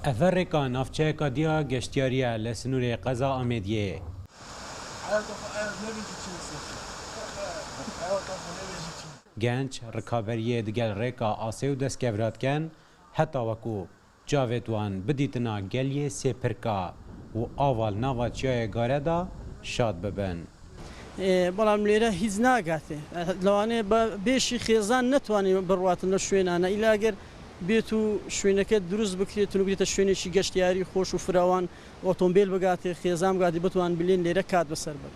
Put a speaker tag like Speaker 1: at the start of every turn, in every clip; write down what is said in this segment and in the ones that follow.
Speaker 1: افریقا نافچه دیا گشتیاریه لسنور قضا آمدیه گنج رکابریه دگل ریکا آسیو دست کفرات کن حتی وکو جاویدوان بدیتنا گلیه سپرکا و آوال ناوچیای گاره دا شاد ببن.
Speaker 2: بەڵام لێرە هیچ ناگاتێ لەوانەیە بە بێشی خێزان نەتوانین بڕواتن لە شوێنانە ئیلاگەر بێت و شوێنەکە دروست بکرێت و بێتە شوێنێکی گەشتیاری خۆش و فراوان ئۆتۆمبیل بگاتێ خێزان بگاتی بتوان بلێن لێرە کات بەسەر بن.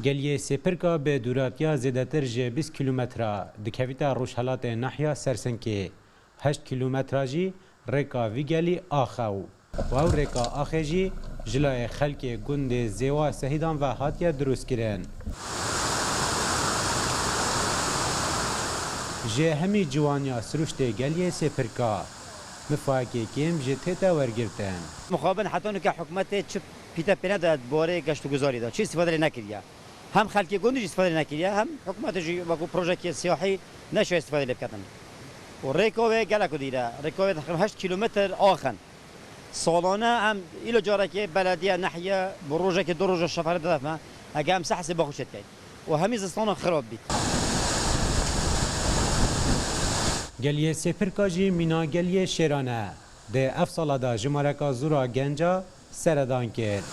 Speaker 1: گلیه سپرکا به دوراتیا زیادتر جه 20 کیلومتره دکویتا روشهلات نحیا سرسنکی 8 کیلومتره جی ریکا وی گلی آخو و او ریکا آخه جی جلای خلک گند زیوا سهیدان و هاتیا دروست کرن. جه همی جوانیا سروشت گلیه سپرکا مفاکی کم جه تیتا ورگرتن.
Speaker 3: مخابن حتی که حکومت چه پیتا پینا داد باره گشت و گذاری داد چی استفاده نکردیا هم خلکی گندش استفاده نکردیا هم حکومت جی وقو پروژه سیاحی نشو استفاده لبکتن و ریکوه گلکو دیره ریکوه تقریبا 8 کیلومتر آخن سالانه هم ایلو جاره که بلدیه نحیه بروجه که دو روز شفره دادم اگه هم سحس باخوشت کرد و همی زستان خراب بید.
Speaker 1: گلیه سپرکا جی مینا گلیه شیرانه ده افسالا دا جمارکا زورا گنجا سردان کرد.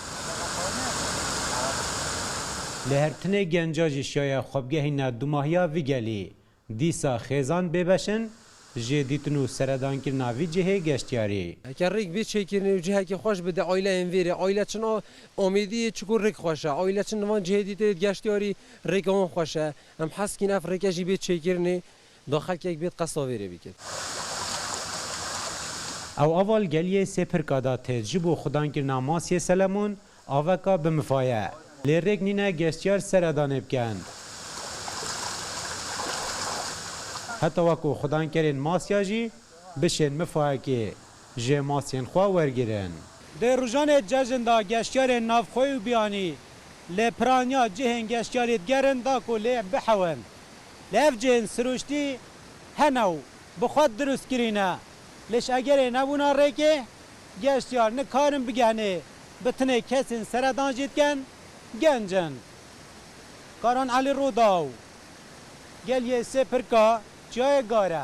Speaker 1: لهرتنه گنجا جی شایع خوابگهی دوماهیا وی گلی دیسا خیزان ببشن جه دیتنو سردان کرنا وی جهه گشتیاری.
Speaker 4: که ریک بی چیکرنی و جهه که خوش بده آیله انویره آیله چنا امیدی چکور ریک خوشه آیله چن وان جهه دیت گشتیاری ریک اون خوشه هم حس کی نف ریک جی بی چیکرنی داخل که یک بیت قصاویره بیکت.
Speaker 1: او اول گلیه سپرکا دا تجربه خدان کرنا ماسی سلمون آوکا بمفایه لیرک نینه گشتیار سردان بکن. حتی وکو خدان کرن ماسیا جی بشن مفایه که جه ماسین خواه ورگیرن.
Speaker 5: در روزان جزن دا گشتیار نافخوی و بیانی لپرانیا جهن گشتیاریت گرن دا کو لی بحون لیف جهن سروشتی هنو بخواد درست کرینه لش اگر نبونا ریکه گشتیار نکارن بگهنه بتنه کسین سردان جید کن گنجن کاران علی رو داو گلیه سپرکا جای گاره